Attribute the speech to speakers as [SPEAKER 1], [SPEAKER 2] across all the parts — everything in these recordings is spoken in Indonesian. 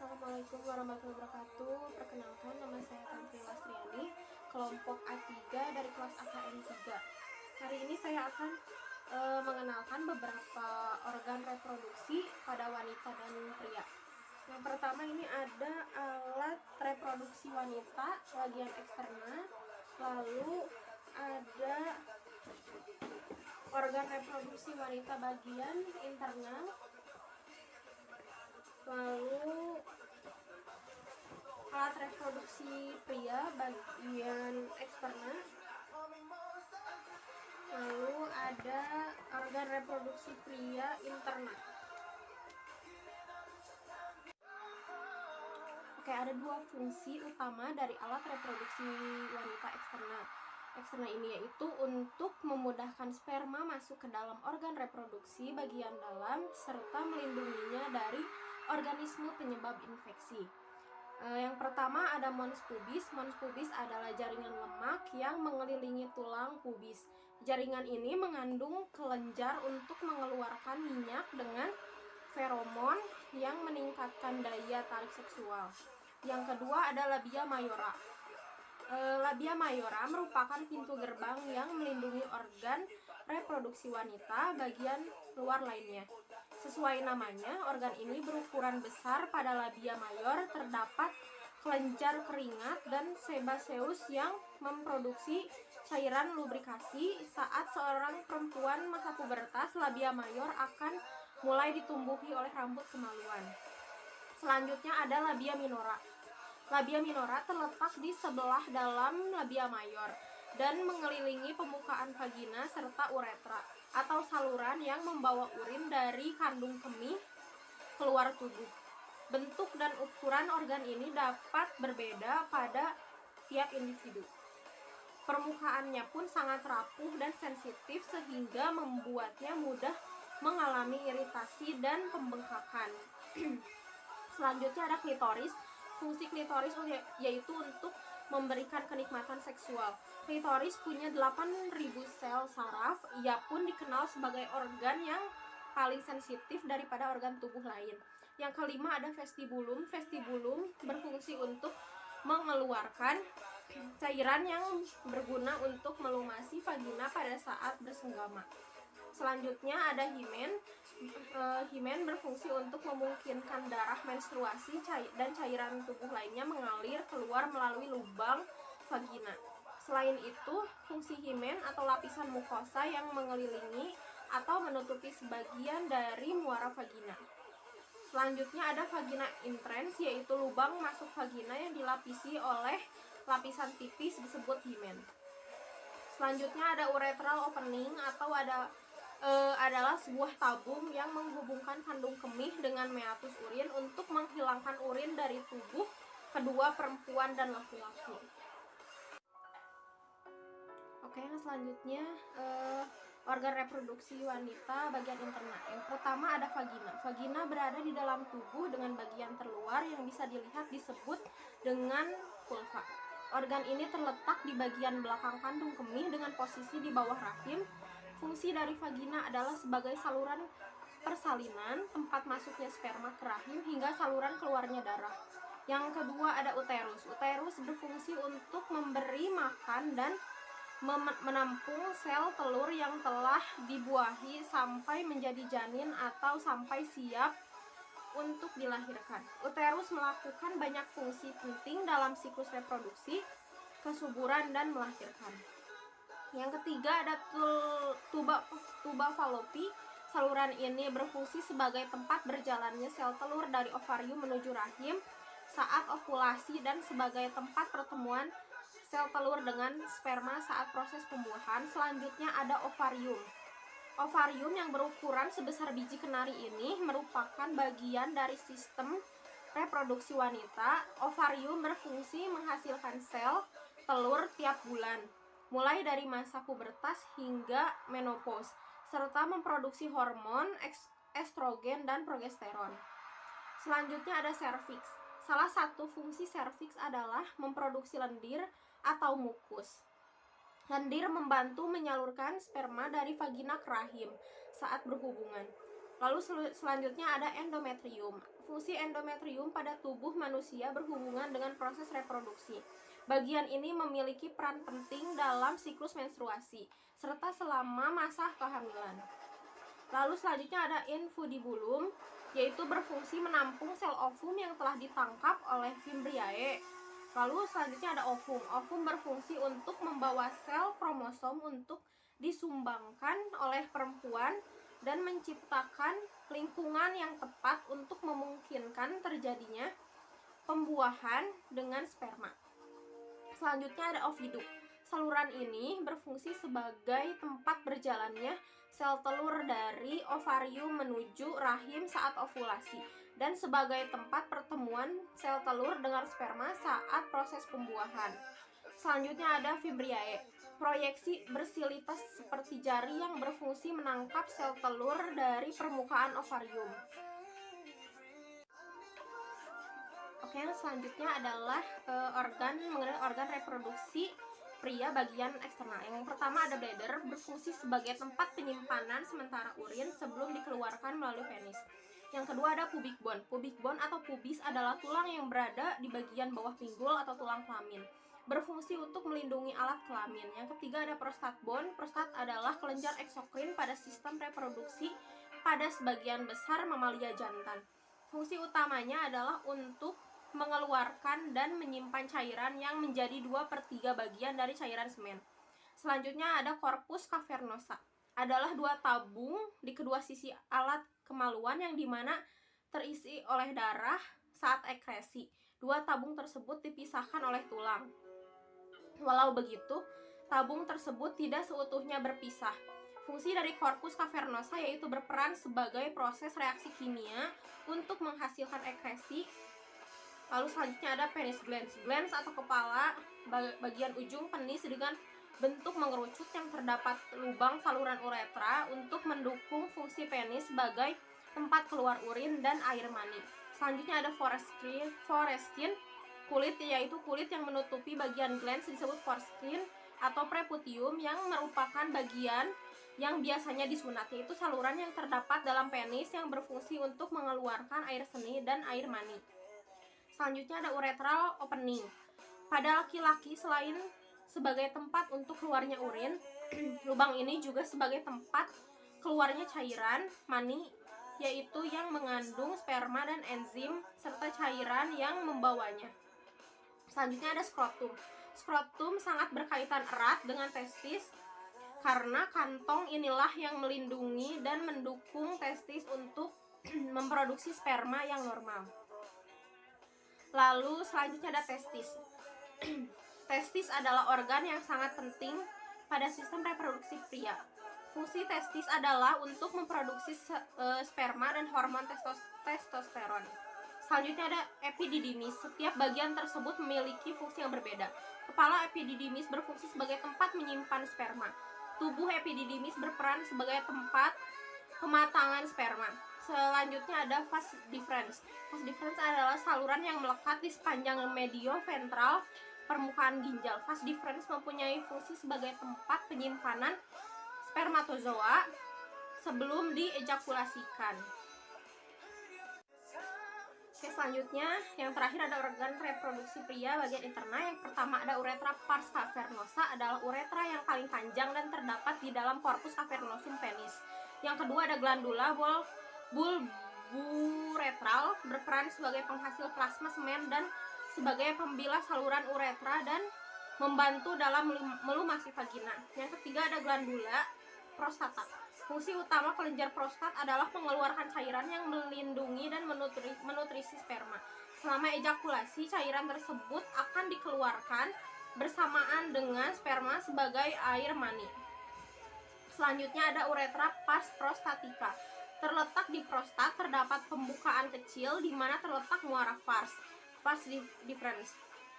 [SPEAKER 1] Assalamualaikum warahmatullahi wabarakatuh. Perkenalkan, nama saya Tanti Lasriani, kelompok A3 dari kelas AKM 3. Hari ini saya akan mengenalkan beberapa organ reproduksi pada wanita dan pria. Yang pertama ini ada alat reproduksi wanita bagian eksterna, lalu ada organ reproduksi wanita bagian internal, lalu alat reproduksi pria bagian eksterna, lalu ada organ reproduksi pria interna. Oke, ada dua fungsi utama dari alat reproduksi wanita eksterna. Eksterna ini yaitu untuk memudahkan sperma masuk ke dalam organ reproduksi bagian dalam serta melindunginya dari organisme penyebab infeksi. Yang pertama ada mons pubis. Mons pubis adalah jaringan lemak yang mengelilingi tulang pubis. Jaringan ini mengandung kelenjar untuk mengeluarkan minyak dengan feromon yang meningkatkan daya tarik seksual. Yang kedua ada labia mayora. Labia mayora merupakan pintu gerbang yang melindungi organ reproduksi wanita bagian luar lainnya. Sesuai namanya, organ ini berukuran besar. Pada labia mayor terdapat kelenjar keringat dan sebaceus yang memproduksi cairan lubrikasi. Saat seorang perempuan masa pubertas, labia mayor akan mulai ditumbuhi oleh rambut kemaluan. Selanjutnya ada labia minora. Labia minora terletak di sebelah dalam labia mayor dan mengelilingi pembukaan vagina serta uretra atau saluran yang membawa urin dari kandung kemih keluar tubuh. Bentuk dan ukuran organ ini dapat berbeda pada tiap individu. Permukaannya pun sangat rapuh dan sensitif sehingga membuatnya mudah mengalami iritasi dan pembengkakan. Selanjutnya ada klitoris. Fungsi klitoris yaitu untuk memberikan kenikmatan seksual. Klitoris punya 8.000 sel saraf. Ia pun dikenal sebagai organ yang paling sensitif daripada organ tubuh lain. Yang kelima ada vestibulum. Vestibulum berfungsi untuk mengeluarkan cairan yang berguna untuk melumasi vagina pada saat bersenggama. Selanjutnya ada himen. Himen berfungsi untuk memungkinkan darah menstruasi dan cairan tubuh lainnya mengalir keluar melalui lubang vagina. Selain itu, fungsi himen atau lapisan mukosa yang mengelilingi atau menutupi sebagian dari muara vagina. Selanjutnya ada vagina intrans, yaitu lubang masuk vagina yang dilapisi oleh lapisan tipis disebut himen. Selanjutnya ada urethral opening atau adalah sebuah tabung yang menghubungkan kandung kemih dengan meatus urin untuk menghilangkan urin dari tubuh kedua perempuan dan laki-laki. Oke, yang selanjutnya organ reproduksi wanita bagian interna. Yang pertama ada vagina. Vagina berada di dalam tubuh dengan bagian terluar yang bisa dilihat disebut dengan vulva. Organ ini terletak di bagian belakang kandung kemih dengan posisi di bawah rahim. Fungsi dari vagina adalah sebagai saluran persalinan, tempat masuknya sperma ke rahim hingga saluran keluarnya darah. Yang kedua ada uterus. Uterus berfungsi untuk memberi makan dan menampung sel telur yang telah dibuahi sampai menjadi janin atau sampai siap untuk dilahirkan. Uterus melakukan banyak fungsi penting dalam siklus reproduksi, kesuburan, dan melahirkan. Yang ketiga ada tuba falopi. Saluran ini berfungsi sebagai tempat berjalannya sel telur dari ovarium menuju rahim saat ovulasi dan sebagai tempat pertemuan sel telur dengan sperma saat proses pembuahan. Selanjutnya ada ovarium. Ovarium yang berukuran sebesar biji kenari ini merupakan bagian dari sistem reproduksi wanita. Ovarium berfungsi menghasilkan sel telur tiap bulan, mulai dari masa pubertas hingga menopause, serta memproduksi hormon estrogen dan progesteron. Selanjutnya ada serviks. Salah satu fungsi serviks adalah memproduksi lendir atau mukus. Lendir membantu menyalurkan sperma dari vagina ke rahim saat berhubungan. Lalu selanjutnya ada endometrium. Fungsi endometrium pada tubuh manusia berhubungan dengan proses reproduksi. Bagian ini memiliki peran penting dalam siklus menstruasi, serta selama masa kehamilan. Lalu selanjutnya ada infundibulum, yaitu berfungsi menampung sel ovum yang telah ditangkap oleh Fimbriae. Lalu selanjutnya ada ovum. Ovum berfungsi untuk membawa sel kromosom untuk disumbangkan oleh perempuan dan menciptakan lingkungan yang tepat untuk memungkinkan terjadinya pembuahan dengan sperma. Selanjutnya ada oviduk. Saluran ini berfungsi sebagai tempat berjalannya sel telur dari ovarium menuju rahim saat ovulasi dan sebagai tempat pertemuan sel telur dengan sperma saat proses pembuahan. Selanjutnya ada Fimbriae. Proyeksi bersilitas seperti jari yang berfungsi menangkap sel telur dari permukaan ovarium. Oke, yang selanjutnya adalah mengenai organ reproduksi pria bagian eksternal. Yang pertama ada bladder, berfungsi sebagai tempat penyimpanan sementara urin sebelum dikeluarkan melalui penis. Yang kedua ada pubic bone. Pubic bone atau pubis adalah tulang yang berada di bagian bawah pinggul atau tulang kelamin, berfungsi untuk melindungi alat kelamin. Yang ketiga ada prostat bone. Prostat adalah kelenjar eksokrin pada sistem reproduksi pada sebagian besar mamalia jantan. Fungsi utamanya adalah untuk mengeluarkan dan menyimpan cairan yang menjadi 2/3 bagian dari cairan semen. Selanjutnya ada corpus cavernosa. Adalah 2 tabung di kedua sisi alat kemaluan yang dimana terisi oleh darah saat ekresi. 2 tabung tersebut dipisahkan oleh tulang. Walau begitu, tabung tersebut tidak seutuhnya berpisah. Fungsi dari corpus cavernosa yaitu berperan sebagai proses reaksi kimia untuk menghasilkan ekresi. Lalu selanjutnya ada penis glands. Glands atau kepala bagian ujung penis dengan bentuk mengerucut yang terdapat lubang saluran uretra untuk mendukung fungsi penis sebagai tempat keluar urin dan air mani. Selanjutnya ada foreskin. Kulit yaitu kulit yang menutupi bagian glands disebut foreskin atau preputium yang merupakan bagian yang biasanya disunat, yaitu saluran yang terdapat dalam penis yang berfungsi untuk mengeluarkan air seni dan air mani. Selanjutnya ada urethral opening. Pada laki-laki selain sebagai tempat untuk keluarnya urin, lubang ini juga sebagai tempat keluarnya cairan mani, yaitu yang mengandung sperma dan enzim serta cairan yang membawanya. Selanjutnya ada skrotum. Skrotum sangat berkaitan erat dengan testis karena kantong inilah yang melindungi dan mendukung testis untuk memproduksi sperma yang normal. Lalu selanjutnya ada testis. Testis adalah organ yang sangat penting pada sistem reproduksi pria. Fungsi testis adalah untuk memproduksi sperma dan hormon testosteron. Selanjutnya ada epididymis. Setiap bagian tersebut memiliki fungsi yang berbeda. Kepala epididymis berfungsi sebagai tempat menyimpan sperma. Tubuh epididymis berperan sebagai tempat pematangan sperma. Selanjutnya ada vas deferens. Vas deferens adalah saluran yang melekat di sepanjang medio ventral permukaan ginjal. Vas deferens mempunyai fungsi sebagai tempat penyimpanan spermatozoa sebelum diejakulasikan. Oke, selanjutnya yang terakhir ada organ reproduksi pria bagian interna. Yang pertama ada uretra pars cavernosa, adalah uretra yang paling panjang dan terdapat di dalam corpus cavernosum penis. Yang kedua ada glandula bulburetral, berperan sebagai penghasil plasma semen dan sebagai pembilas saluran uretra dan membantu dalam melumasi vagina. Yang ketiga ada glandula prostata. Fungsi utama kelenjar prostat adalah mengeluarkan cairan yang melindungi dan menutrisi sperma. Selama ejakulasi, cairan tersebut akan dikeluarkan bersamaan dengan sperma sebagai air mani. Selanjutnya ada uretra pars prostatica. Terletak di prostat terdapat pembukaan kecil di mana terletak muara vas deferens.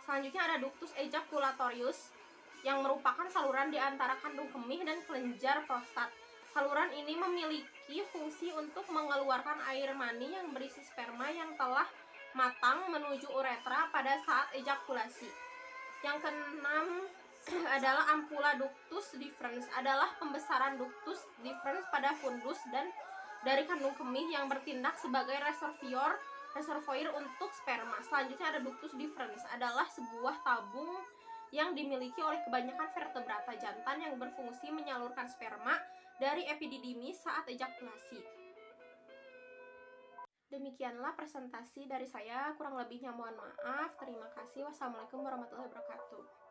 [SPEAKER 1] Selanjutnya ada ductus ejaculatorius yang merupakan saluran di antara kandung kemih dan kelenjar prostat. Saluran ini memiliki fungsi untuk mengeluarkan air mani yang berisi sperma yang telah matang menuju uretra pada saat ejakulasi. Yang keenam adalah ampula ductus deferens, adalah pembesaran ductus deferens pada fundus dan dari kandung kemih yang bertindak sebagai reservoir Reservoir untuk sperma. Selanjutnya ada ductus deferens, adalah sebuah tabung yang dimiliki oleh kebanyakan vertebrata jantan yang berfungsi menyalurkan sperma dari epididymis saat ejakulasi. Demikianlah presentasi dari saya, kurang lebihnya mohon maaf. Terima kasih. Wassalamualaikum warahmatullahi wabarakatuh.